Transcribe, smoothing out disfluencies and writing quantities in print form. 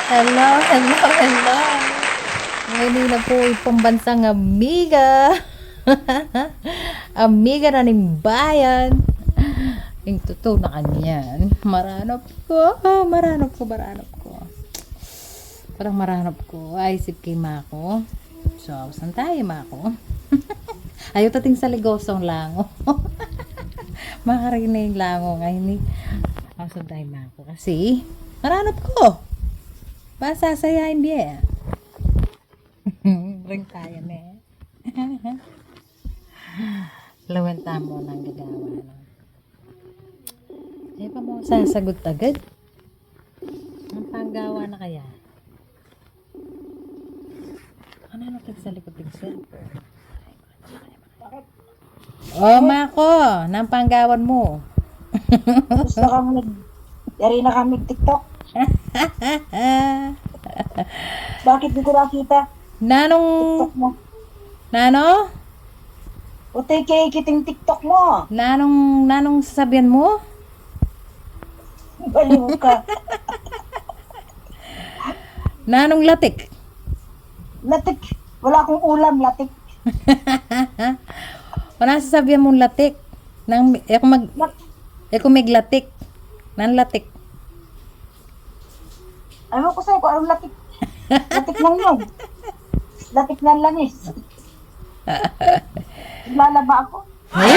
Hello, hello, hello. Ngayon na po pambansang amiga. Amiga na ng bayan. Yung totoo na kanyan. Maranap ko. Parang maranap ko. Ay, isip kay Mako. So, saan tayo, Mako? Ayaw tating sa ligosong lango. Makarinig na yung lango ngayon eh. Saan tayo, Mako? Kasi, maranap ko. Masasayain dia. Ring tayo na. Lawenta mo ng gagawa na. Ay pa mo sasagot agad. Ang panggawa na kaya? Ano sa likod ng cellphone? Oh, Mako, nang panggawan mo. Gusto kami, yari na kami TikTok. Bakit di ko nakita? Nanong, TikTok mo. nano? Utay kay kiting TikTok mo. Nanong sasabihan mo? Baliw ka. Nanong latik? Latik. Wala akong ulam, latik. Wala sasabihan mong latik. Nang, ako maglatik. Nan latik. Ano ko sa'yo kung anong latik? Latik lang yun. Latik ng langis. Lalaba ako. Eh?